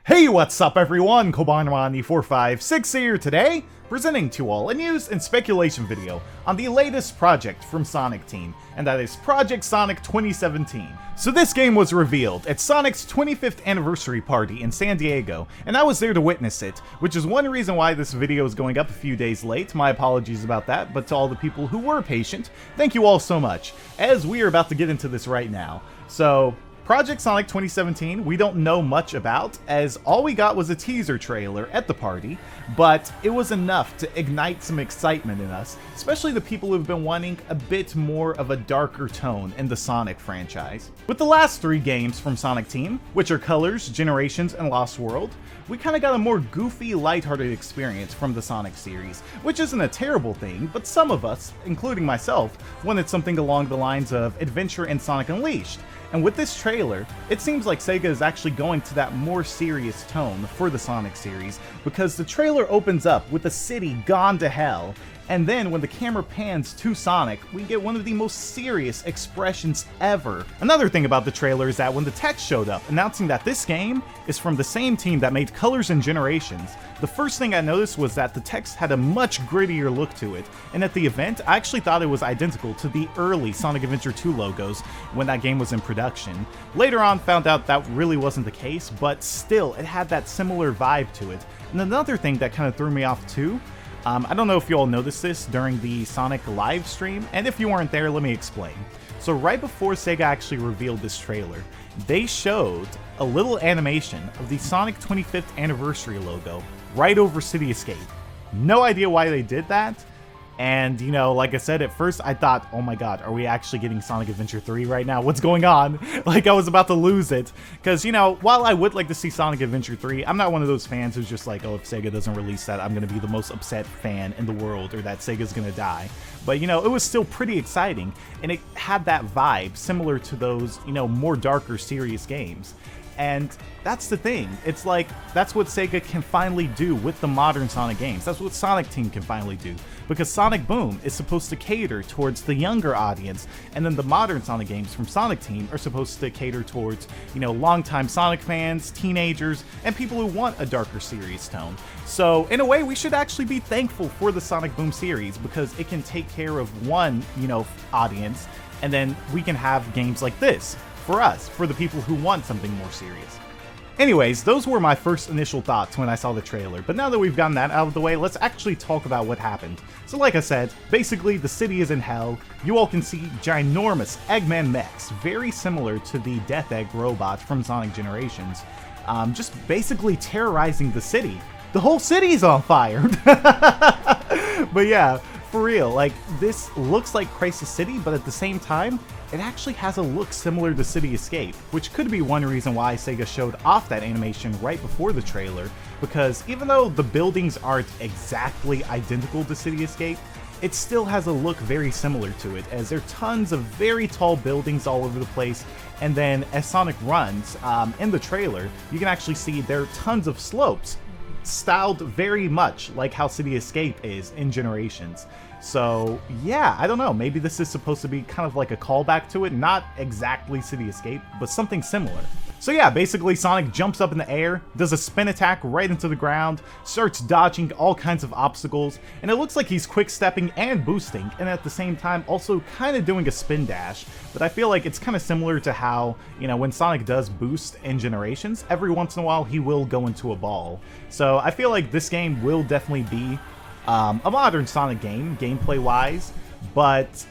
Hey, what's up everyone? Kobanwani456 here today, presenting to all a news and speculation video on the latest project from Sonic Team, and that is Project Sonic 2017. So this game was revealed at Sonic's 25th anniversary party in San Diego, and I was there to witness it, which is one reason why this video is going up a few days late. My apologies about that, but to all the people who were patient, thank you all so much, as we are about to get into this right now. So, Project Sonic 2017, we don't know much about, as all we got was a teaser trailer at the party, but it was enough to ignite some excitement in us, especially the people who've been wanting a bit more of a darker tone in the Sonic franchise. With the last three games from Sonic Team, which are Colors, Generations, and Lost World, we kinda got a more goofy, lighthearted experience from the Sonic series, which isn't a terrible thing, but some of us, including myself, wanted something along the lines of Adventure in Sonic Unleashed. And with this trailer, it seems like Sega is actually going to that more serious tone for the Sonic series, because the trailer opens up with a city gone to hell, and then when the camera pans to Sonic, we get one of the most serious expressions ever. Another thing about the trailer is that when the text showed up announcing that this game is from the same team that made Colors and Generations, the first thing I noticed was that the text had a much grittier look to it, and at the event, I actually thought it was identical to the early Sonic Adventure 2 logos when that game was in production. Later on, found out that really wasn't the case, but still, it had that similar vibe to it. And another thing that kind of threw me off too, I don't know if you all noticed this during the Sonic live stream, and if you weren't there, let me explain. So right before Sega actually revealed this trailer, they showed a little animation of the Sonic 25th anniversary logo right over City Escape. No idea why they did that. And, you know, like I said, at first I thought, oh my god, are we actually getting Sonic Adventure 3 right now? What's going on? Like, I was about to lose it. Because, you know, while I would like to see Sonic Adventure 3, I'm not one of those fans who's just like, oh, if Sega doesn't release that, I'm going to be the most upset fan in the world, or that Sega's going to die. But, you know, it was still pretty exciting, and it had that vibe similar to those, you know, more darker, serious games. And that's the thing, it's like, that's what Sega can finally do with the modern Sonic games. That's what Sonic Team can finally do. Because Sonic Boom is supposed to cater towards the younger audience, and then the modern Sonic games from Sonic Team are supposed to cater towards, you know, longtime Sonic fans, teenagers, and people who want a darker, serious tone. So, in a way, we should actually be thankful for the Sonic Boom series, because it can take care of one, you know, audience, and then we can have games like this. For us, for the people who want something more serious. Anyways, those were my first initial thoughts when I saw the trailer, but now that we've gotten that out of the way, let's actually talk about what happened. So like I said, basically the city is in hell. You all can see ginormous Eggman mechs, very similar to the Death Egg robot from Sonic Generations, just basically terrorizing the city. The whole city's on fire! But yeah, for real, like, this looks like Crisis City, but at the same time, it actually has a look similar to City Escape, which could be one reason why Sega showed off that animation right before the trailer, because even though the buildings aren't exactly identical to City Escape, it still has a look very similar to it, as there are tons of very tall buildings all over the place, and then as Sonic runs, in the trailer, you can actually see there are tons of slopes, styled very much like how City Escape is in Generations. So yeah, I don't know, maybe this is supposed to be kind of like a callback to it, not exactly City Escape, but something similar. So yeah, basically Sonic jumps up in the air, does a spin attack right into the ground, starts dodging all kinds of obstacles, and it looks like he's quick-stepping and boosting, and at the same time also kind of doing a spin dash, but I feel like it's kind of similar to how, you know, when Sonic does boost in Generations, every once in a while he will go into a ball. So I feel like this game will definitely be a modern Sonic game, gameplay-wise, but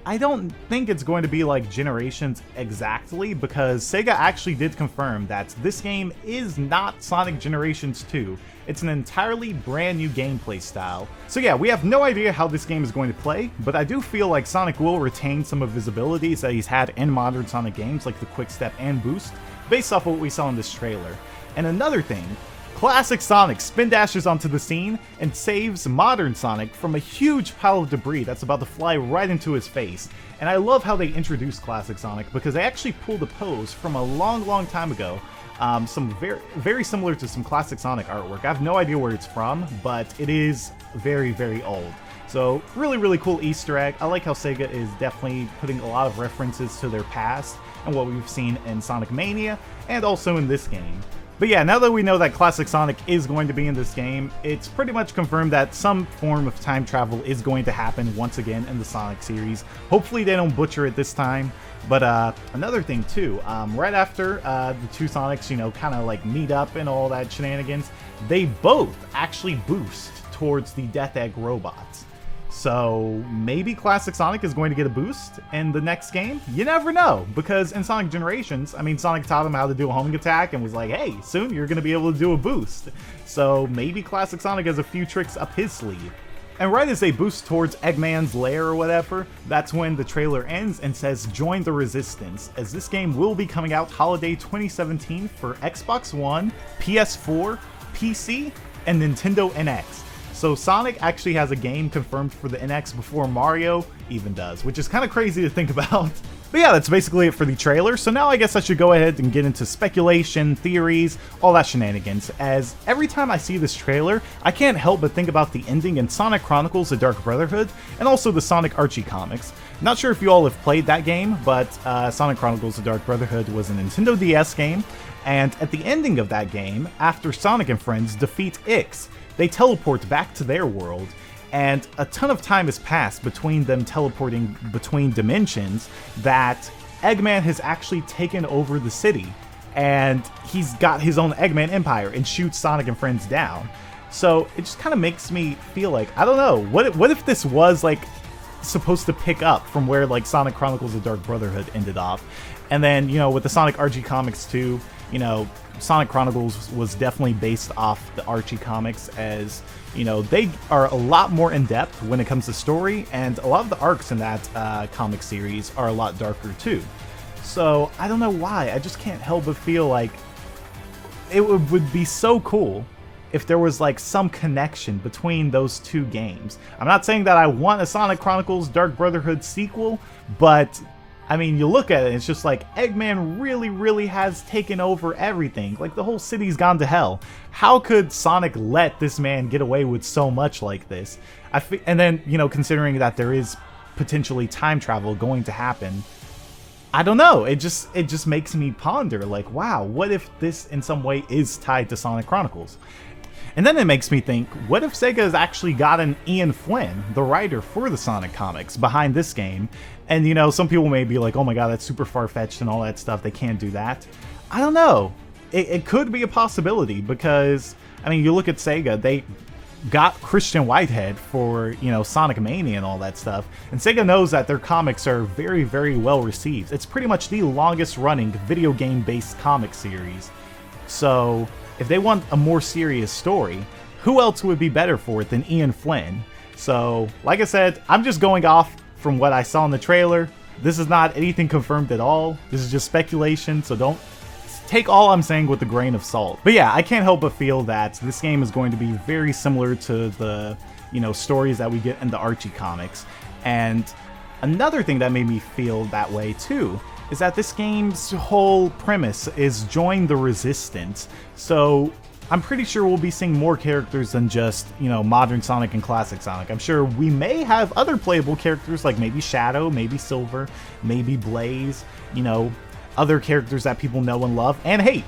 I don't think it's going to be like Generations exactly, because Sega actually did confirm that this game is not Sonic Generations 2. It's an entirely brand new gameplay style. So yeah, we have no idea how this game is going to play, but I do feel like Sonic will retain some of his abilities that he's had in modern Sonic games, like the quick step and boost, based off of what we saw in this trailer. And another thing, classic Sonic spin dashes onto the scene and saves modern Sonic from a huge pile of debris that's about to fly right into his face. And I love how they introduced classic Sonic, because they actually pulled a pose from a long time ago, some very similar to some classic Sonic artwork. I have no idea where it's from, but it is very old. So really cool Easter egg. I like how Sega is definitely putting a lot of references to their past and what we've seen in Sonic Mania and also in this game. But yeah, now that we know that Classic Sonic is going to be in this game, it's pretty much confirmed that some form of time travel is going to happen once again in the Sonic series. Hopefully they don't butcher it this time. But another thing too, right after the two Sonics, you know, kind of like meet up and all that shenanigans, they both actually boost towards the Death Egg robots. So maybe Classic Sonic is going to get a boost in the next game? You never know, because in Sonic Generations, I mean, Sonic taught him how to do a homing attack and was like, hey, soon you're going to be able to do a boost. So maybe Classic Sonic has a few tricks up his sleeve. And right as they boost towards Eggman's lair or whatever, that's when the trailer ends and says join the resistance, as this game will be coming out holiday 2017 for Xbox One, PS4, PC, and Nintendo NX. So Sonic actually has a game confirmed for the NX before Mario even does, which is kind of crazy to think about. But yeah, that's basically it for the trailer, so now I guess I should go ahead and get into speculation, theories, all that shenanigans, as every time I see this trailer, I can't help but think about the ending in Sonic Chronicles: The Dark Brotherhood, and also the Sonic Archie comics. Not sure if you all have played that game, but Sonic Chronicles: The Dark Brotherhood was a Nintendo DS game, and at the ending of that game, after Sonic and friends defeat Ix, they teleport back to their world, and a ton of time has passed between them teleporting between dimensions that Eggman has actually taken over the city, and he's got his own Eggman Empire and shoots Sonic and friends down. So it just kind of makes me feel like, I don't know, what if this was like supposed to pick up from where like Sonic Chronicles: The Dark Brotherhood ended off, and then, you know, with the Sonic Archie comics too, you know, Sonic Chronicles was definitely based off the Archie comics, as, you know, they are a lot more in-depth when it comes to story, and a lot of the arcs in that comic series are a lot darker too. So I don't know why, I just can't help but feel like it would be so cool if there was like some connection between those two games. I'm not saying that I want a Sonic Chronicles Dark Brotherhood sequel, but I mean, you look at it, it's just like Eggman really has taken over everything. Like, the whole city's gone to hell. How could Sonic let this man get away with so much like this? And then, you know, considering that there is potentially time travel going to happen, I don't know. It just makes me ponder, like, wow, what if this in some way is tied to Sonic Chronicles? And then it makes me think, what if Sega has actually gotten Ian Flynn, the writer for the Sonic comics, behind this game? And, you know, some people may be like, oh my god, that's super far-fetched and all that stuff, they can't do that. I don't know. It could be a possibility, because, I mean, you look at Sega, they got Christian Whitehead for, you know, Sonic Mania and all that stuff, and Sega knows that their comics are very well received. It's pretty much the longest running video game-based comic series. So if they want a more serious story, who else would be better for it than Ian Flynn? So, like I said, I'm just going off from what I saw in the trailer. This is not anything confirmed at all. This is just speculation, so don't take all I'm saying with a grain of salt. But yeah, I can't help but feel that this game is going to be very similar to the, you know, stories that we get in the Archie comics. And another thing that made me feel that way too is that this game's whole premise is join the resistance. So I'm pretty sure we'll be seeing more characters than just, you know, modern Sonic and classic Sonic. I'm sure we may have other playable characters like maybe Shadow, maybe Silver, maybe Blaze, you know, other characters that people know and love and hate.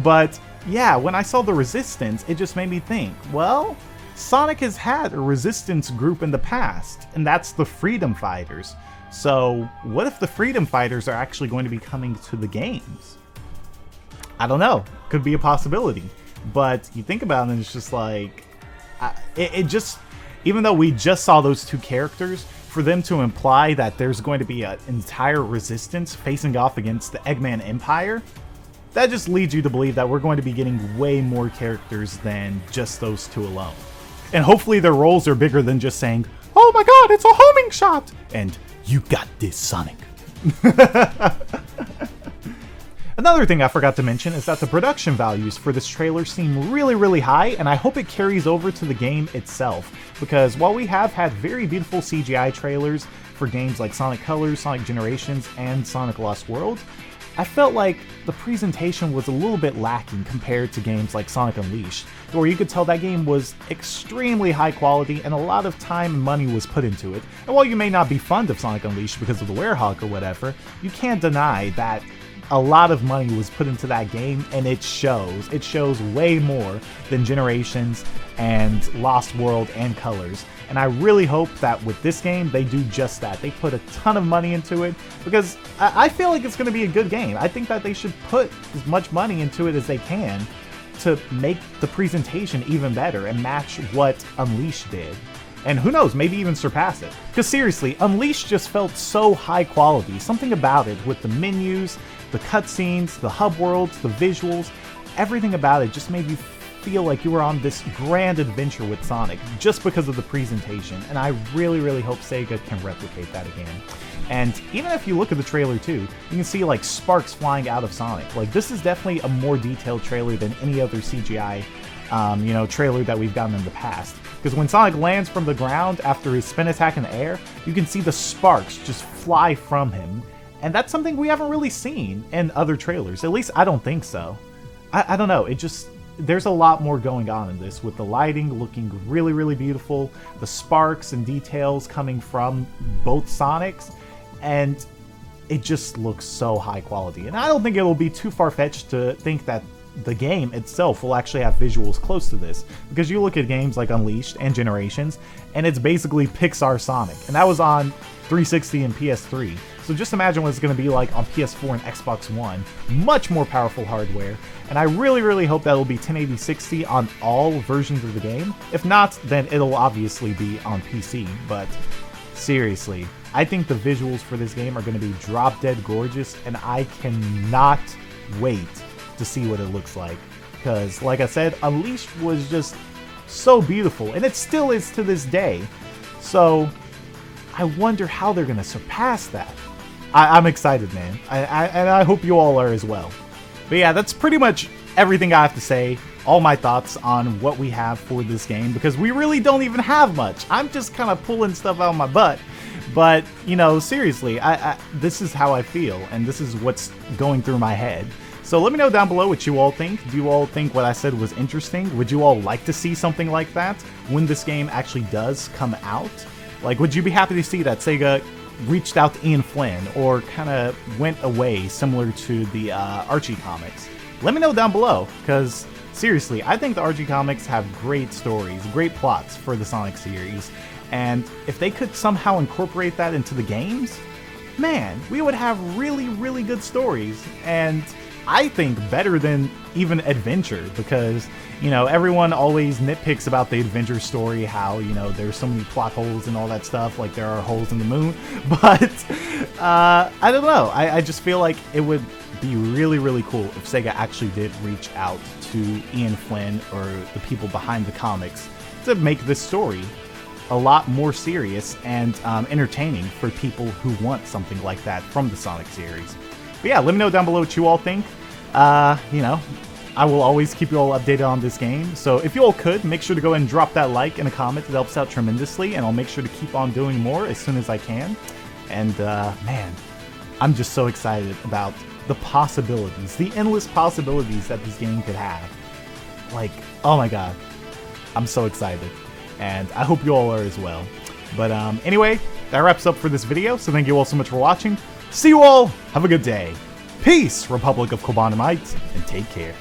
But yeah, when I saw the resistance, it just made me think, well, Sonic has had a resistance group in the past, and that's the Freedom Fighters. So what if the Freedom Fighters are actually going to be coming to the games? I don't know. Could be a possibility. But you think about it and it's just like, it just, even though we just saw those two characters, for them to imply that there's going to be an entire resistance facing off against the Eggman Empire, that just leads you to believe that we're going to be getting way more characters than just those two alone. And hopefully their roles are bigger than just saying, oh my god, it's a homing shot! And you got this, Sonic. Another thing I forgot to mention is that the production values for this trailer seem really high, and I hope it carries over to the game itself, because while we have had very beautiful CGI trailers for games like Sonic Colors, Sonic Generations, and Sonic Lost World, I felt like the presentation was a little bit lacking compared to games like Sonic Unleashed, where you could tell that game was extremely high quality and a lot of time and money was put into it. And while you may not be fond of Sonic Unleashed because of the Werehog or whatever, you can't deny that a lot of money was put into that game, and it shows. It shows way more than Generations and Lost World and Colors. And I really hope that with this game, they do just that. They put a ton of money into it, because I feel like it's going to be a good game. I think that they should put as much money into it as they can to make the presentation even better and match what Unleashed did. And who knows, maybe even surpass it. Because seriously, Unleashed just felt so high quality. Something about it, with the menus, the cutscenes, the hub worlds, the visuals, everything about it just made you feel like you were on this grand adventure with Sonic just because of the presentation. And I really, really hope Sega can replicate that again. And even if you look at the trailer too, you can see like sparks flying out of Sonic. Like, this is definitely a more detailed trailer than any other CGI trailer that we've gotten in the past. Because when Sonic lands from the ground after his spin attack in the air, you can see the sparks just fly from him. And that's something we haven't really seen in other trailers. At least I don't think so. I don't know, there's a lot more going on in this, with the lighting looking really, really beautiful, the sparks and details coming from both Sonics, and it just looks so high quality. And I don't think it'll be too far-fetched to think that the game itself will actually have visuals close to this, because you look at games like Unleashed and Generations, and it's basically Pixar Sonic, and that was on 360 and PS3. So just imagine what it's going to be like on PS4 and Xbox One. Much more powerful hardware, and I really, really hope that it'll be 1080-60 on all versions of the game. If not, then it'll obviously be on PC, but seriously, I think the visuals for this game are going to be drop-dead gorgeous, and I cannot wait to see what it looks like. Because, like I said, Unleashed was just so beautiful, and it still is to this day. So I wonder how they're going to surpass that. I'm excited, man. And I hope you all are as well. But yeah, that's pretty much everything I have to say. All my thoughts on what we have for this game, because we really don't even have much. I'm just kind of pulling stuff out of my butt. But, you know, seriously, this is how I feel, and this is what's going through my head. So let me know down below what you all think. Do you all think what I said was interesting? Would you all like to see something like that when this game actually does come out? Like, would you be happy to see that Sega reached out to Ian Flynn, or kind of went away similar to the Archie comics? Let me know down below, because seriously, I think the Archie comics have great stories, great plots for the Sonic series, and if they could somehow incorporate that into the games, man, we would have really, really good stories, and I think better than even Adventure, because, you know, everyone always nitpicks about the Adventure story, how, you know, there's so many plot holes and all that stuff, like there are holes in the moon, but I don't know, I just feel like it would be really, really cool if Sega actually did reach out to Ian Flynn or the people behind the comics to make this story a lot more serious and entertaining for people who want something like that from the Sonic series. But yeah, let me know down below what you all think. You know, I will always keep you all updated on this game, so if you all could, make sure to go ahead and drop that like and a comment. It helps out tremendously, and I'll make sure to keep on doing more as soon as I can. And, man, I'm just so excited about the possibilities, the endless possibilities that this game could have. Like, oh my god, I'm so excited, and I hope you all are as well. But, anyway, that wraps up for this video, so thank you all so much for watching. See you all, have a good day. Peace, Republic of Kobanamite, and take care.